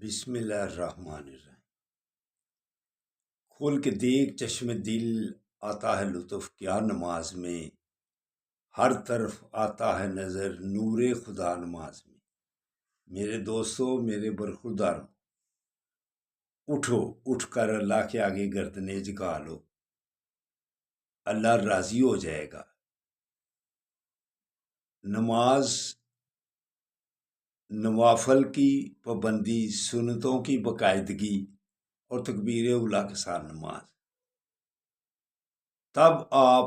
بسم اللہ الرحمن الرحیم۔ کھول کے دیکھ چشم دل، آتا ہے لطف کیا نماز میں، ہر طرف آتا ہے نظر نور خدا نماز میں۔ میرے دوستو، میرے برخورداروں، اٹھو، اٹھ کر اللہ کے آگے گردنیں جھکا لو، اللہ راضی ہو جائے گا۔ نماز نوافل کی پابندی، سنتوں کی باقاعدگی اور تکبیر اولیٰ کے ساتھ نماز، تب آپ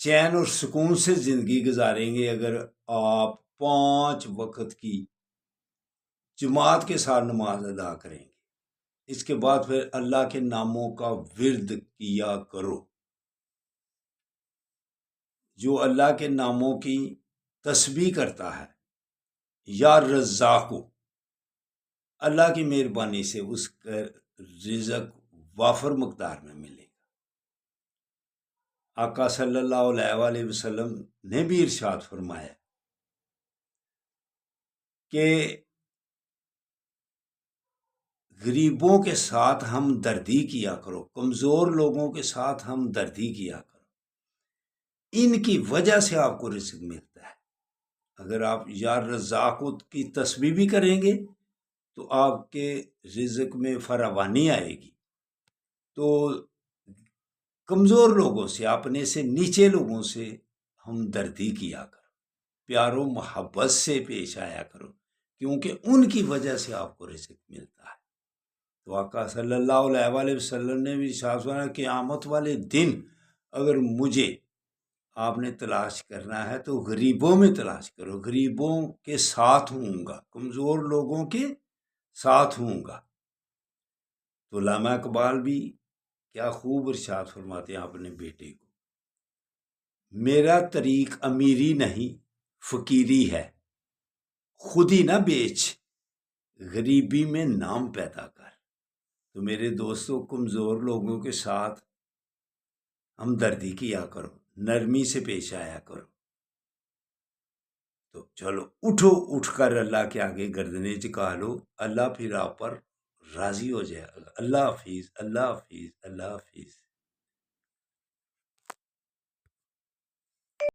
چین اور سکون سے زندگی گزاریں گے اگر آپ 5 وقت کی جماعت کے ساتھ نماز ادا کریں گے۔ اس کے بعد پھر اللہ کے ناموں کا ورد کیا کرو۔ جو اللہ کے ناموں کی تسبیح کرتا ہے، یا رزاقو، اللہ کی مہربانی سے اس کا رزق وافر مقدار میں ملے گا۔ آقا صلی اللہ علیہ وسلم نے بھی ارشاد فرمایا کہ غریبوں کے ساتھ ہمدردی کیا کرو، کمزور لوگوں کے ساتھ ہمدردی کیا کرو، ان کی وجہ سے آپ کو رزق ملتا ہے۔ اگر آپ یا رزاق کی تسبیح بھی کریں گے تو آپ کے رزق میں فراوانی آئے گی۔ تو کمزور لوگوں سے، اپنے سے نیچے لوگوں سے ہمدردی کیا کرو، پیار و محبت سے پیش آیا کرو، کیونکہ ان کی وجہ سے آپ کو رزق ملتا ہے۔ تو آقا صلی اللہ علیہ وسلم نے بھی ارشاد فرمایا کہ قیامت والے دن اگر مجھے آپ نے تلاش کرنا ہے تو غریبوں میں تلاش کرو، غریبوں کے ساتھ ہوں گا، کمزور لوگوں کے ساتھ ہوں گا۔ تو علامہ اقبال بھی کیا خوب ارشاد فرماتے ہیں اپنے بیٹے کو، میرا طریق امیری نہیں فقیری ہے، خود ہی نہ بیچ غریبی میں نام پیدا کر۔ تو میرے دوستوں، کمزور لوگوں کے ساتھ ہمدردی کیا کرو، نرمی سے پیش آیا کرو۔ تو چلو اٹھو، اٹھ کر اللہ کے آگے گردنیں جھکا لو، اللہ پھر آپ پر راضی ہو جائے گا۔ اللہ حافظ، اللہ حافظ، اللہ حافظ۔